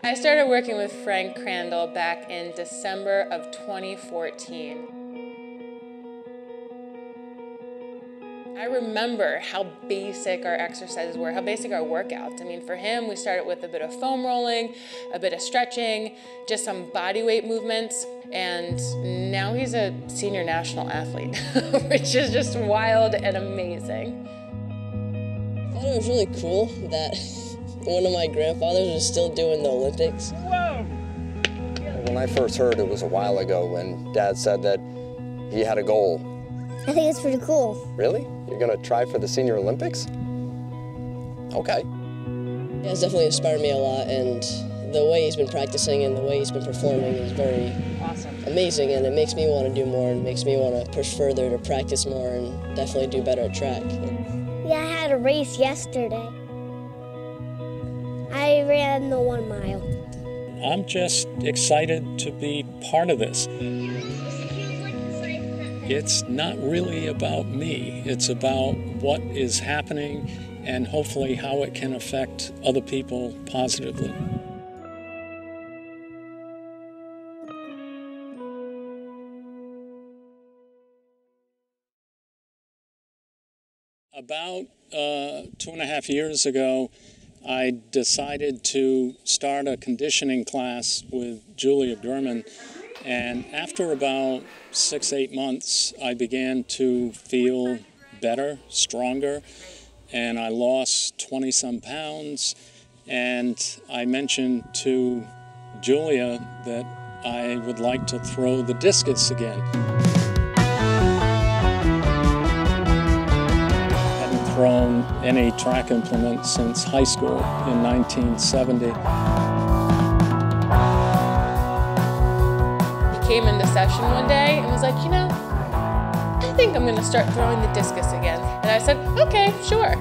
I started working with Frank Crandall back in December of 2014. I remember how basic our exercises were, how basic our workouts. I mean, for him, we started with a bit of foam rolling, a bit of stretching, just some body weight movements, and now he's a senior national athlete, which is just wild and amazing. I thought it was really cool that one of my grandfathers was still doing the Olympics. Whoa! When I first heard, it was a while ago when Dad said that he had a goal. I think it's pretty cool. Really? You're gonna try for the Senior Olympics? Okay. Yeah, it's definitely inspired me a lot, and the way he's been practicing and the way he's been performing is very amazing, and it makes me want to do more and makes me want to push further to practice more and definitely do better at track. Yeah, I had a race yesterday. I ran the 1 mile. I'm just excited to be part of this. It's not really about me. It's about what is happening and hopefully how it can affect other people positively. About 2.5 years ago, I decided to start a conditioning class with Julia Girman, and after about 6-8 months, I began to feel better, stronger, and I lost 20-some pounds, and I mentioned to Julia that I would like to throw the discus again. Thrown any track implement since high school in 1970. He came into session one day and was like, you know, I think I'm gonna start throwing the discus again. And I said, okay, sure.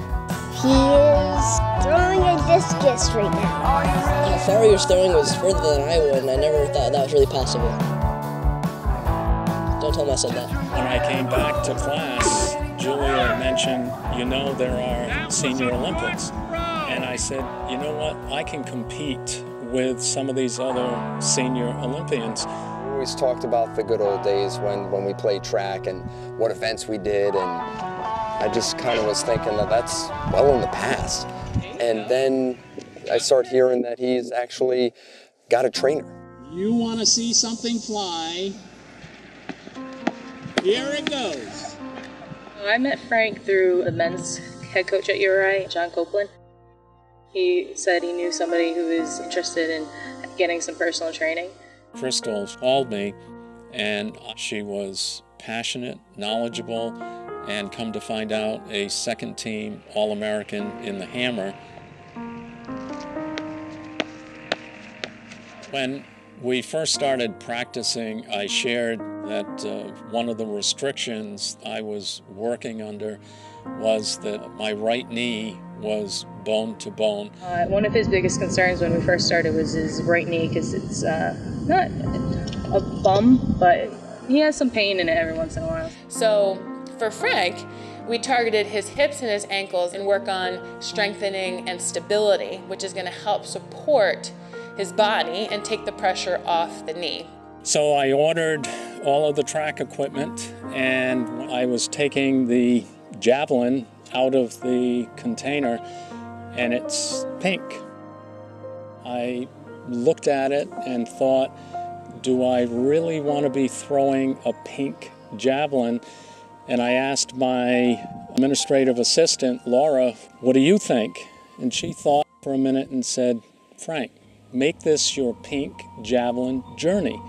He is throwing a discus right now. How far he was throwing was further than I would, and I never thought that was really possible. Don't tell him I said that. When I came back to class, Julia mentioned, you know, there are Senior Olympics. And I said, you know what, I can compete with some of these other senior Olympians. We always talked about the good old days when we played track and what events we did, and I just kind of was thinking that that's well in the past. And then I start hearing that he's actually got a trainer. You want to see something fly? Here it goes. I met Frank through the men's head coach at URI, John Copeland. He said he knew somebody who was interested in getting some personal training. Crystal called me, and she was passionate, knowledgeable, and come to find out, a second-team All-American in the hammer. When we first started practicing, I shared that one of the restrictions I was working under was that my right knee was bone to bone. One of his biggest concerns when we first started was his right knee, because it's not a bum, but he has some pain in it every once in a while. So for Frank, we targeted his hips and his ankles and work on strengthening and stability, which is going to help support his body and take the pressure off the knee. So I ordered all of the track equipment, and I was taking the Javelin out of the container, and it's pink. I looked at it and thought, do I really want to be throwing a pink Javelin? And I asked my administrative assistant, Laura, what do you think? And she thought for a minute and said, Frank, make this your pink Javelin journey.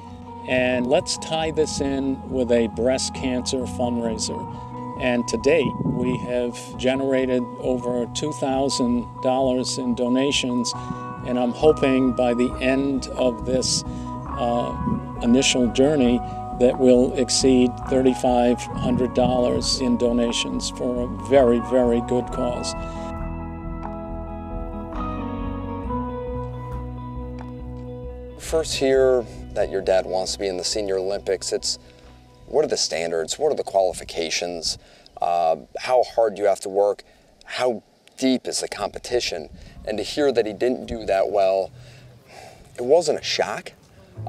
And let's tie this in with a breast cancer fundraiser. And to date, we have generated over $2,000 in donations, and I'm hoping by the end of this initial journey that we'll exceed $3,500 in donations for a very, very good cause. First hear that your dad wants to be in the Senior Olympics. What are the standards? What are the qualifications? How hard do you have to work? How deep is the competition? And to hear that he didn't do that well, it wasn't a shock.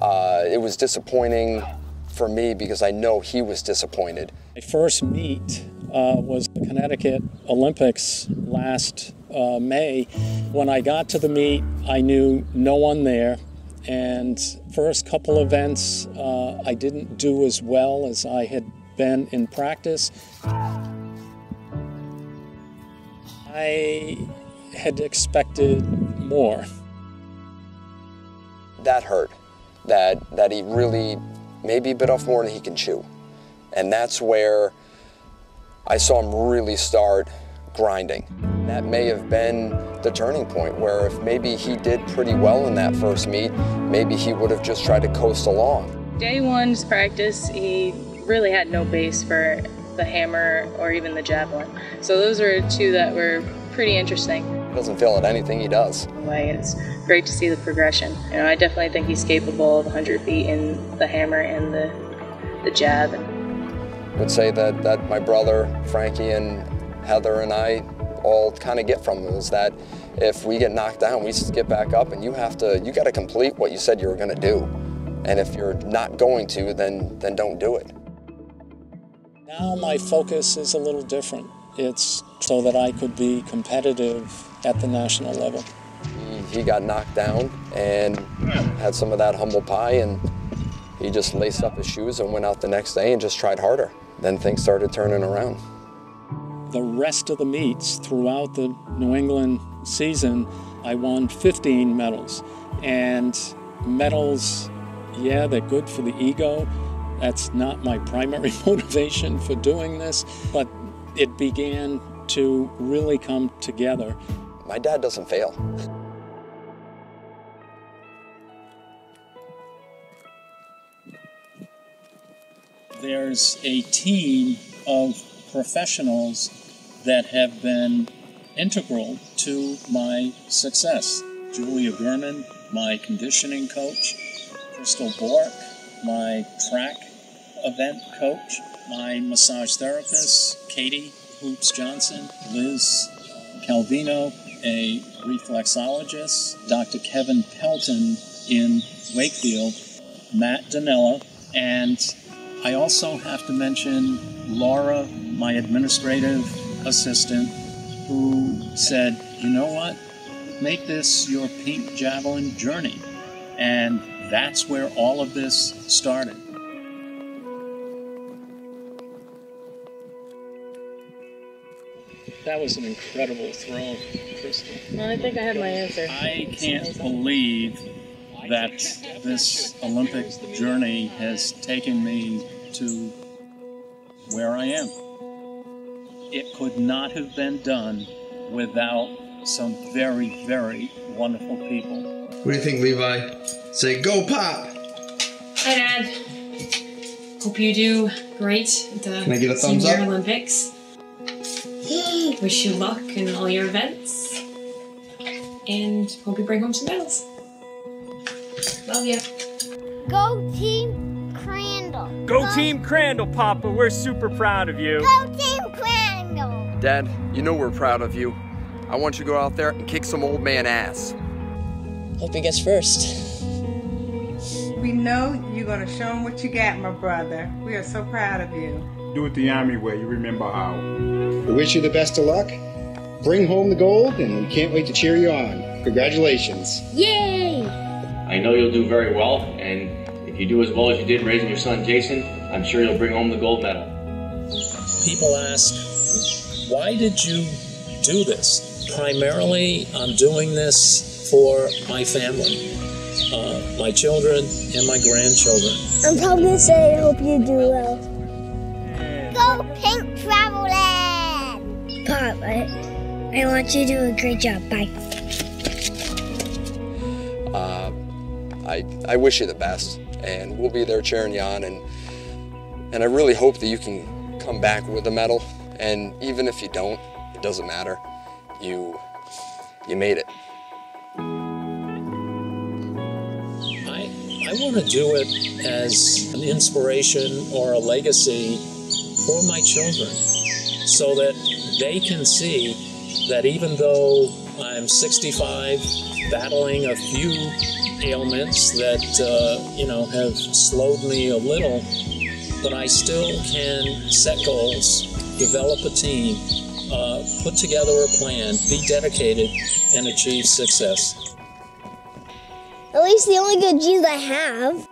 It was disappointing for me because I know he was disappointed. My first meet was the Connecticut Olympics last May. When I got to the meet, I knew no one there. And first couple events, I didn't do as well as I had been in practice. I had expected more. That hurt, that he really maybe bit off more than he can chew. And that's where I saw him really start grinding. That may have been the turning point where if maybe he did pretty well in that first meet, maybe he would have just tried to coast along. Day one's practice, he really had no base for the hammer or even the javelin. So those were two that were pretty interesting. He doesn't fail at anything he does. It's great to see the progression. You know, I definitely think he's capable of 100 feet in the hammer and the jab. I would say that my brother, Frankie, and Heather and I all kind of get from him is that if we get knocked down, we just get back up, and you got to complete what you said you were going to do. And if you're not going to, then don't do it. Now my focus is a little different. It's so that I could be competitive at the national level. He got knocked down and had some of that humble pie, and he just laced up his shoes and went out the next day and just tried harder. Then things started turning around. The rest of the meets throughout the New England season, I won 15 medals. And medals, yeah, they're good for the ego. That's not my primary motivation for doing this, but it began to really come together. My dad doesn't fail. There's a team of professionals that have been integral to my success. Julia Girman, my conditioning coach, Crystal Borque, my track event coach, my massage therapist, Katie Hoops Johnson, Liz Calvino, a reflexologist, Dr. Kevin Pelton in Wakefield, Matt Danella, and I also have to mention Laura, my administrative assistant, who said, you know what, make this your pink javelin journey. And that's where all of this started. That was an incredible throw, Crystal. Well, I think I have my answer. I can't believe that this Olympic journey has taken me to where I am. It could not have been done without some very, very wonderful people. What do you think, Levi? Say, go Pop! Hi, Dad. Hope you do great at the Can I get a thumbs Senior up? Olympics. Wish you luck in all your events. And hope you bring home some medals. Love ya. Go Team Crandall. Go Team Crandall, Papa. We're super proud of you. Go Team Crandall. Dad, you know we're proud of you. I want you to go out there and kick some old man ass. Hope he gets first. We know you're going to show him what you got, my brother. We are so proud of you. Do it the Army way. You remember how. We wish you the best of luck. Bring home the gold, and we can't wait to cheer you on. Congratulations. Yay! I know you'll do very well, and if you do as well as you did raising your son Jason, I'm sure you'll bring home the gold medal. People ask, why did you do this? Primarily, I'm doing this for my family, my children and my grandchildren. I'm probably going to say I hope you do well. Go Pink Travelin'! Pop, I want you to do a great job. Bye. I wish you the best, and we'll be there cheering you on, and I really hope that you can come back with a medal, and even if you don't, it doesn't matter. You made it. I want to do it as an inspiration or a legacy for my children so that they can see that even though I'm 65 battling a few ailments that, have slowed me a little, but I still can set goals, develop a team, put together a plan, be dedicated, and achieve success. At least the only good genes I have.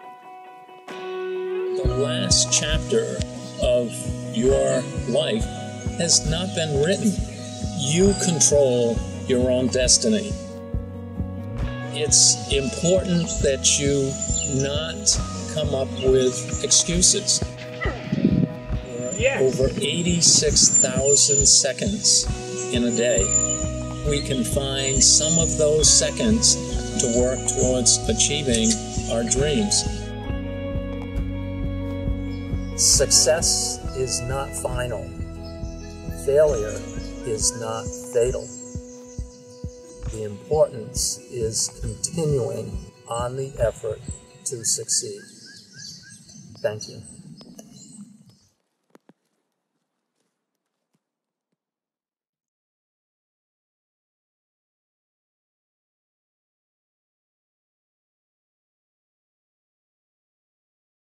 The last chapter of your life has not been written. You control your own destiny. It's important that you not come up with excuses. Over 86,000 seconds in a day. We can find some of those seconds to work towards achieving our dreams. Success is not final. Failure is not fatal. The importance is continuing on the effort to succeed. Thank you.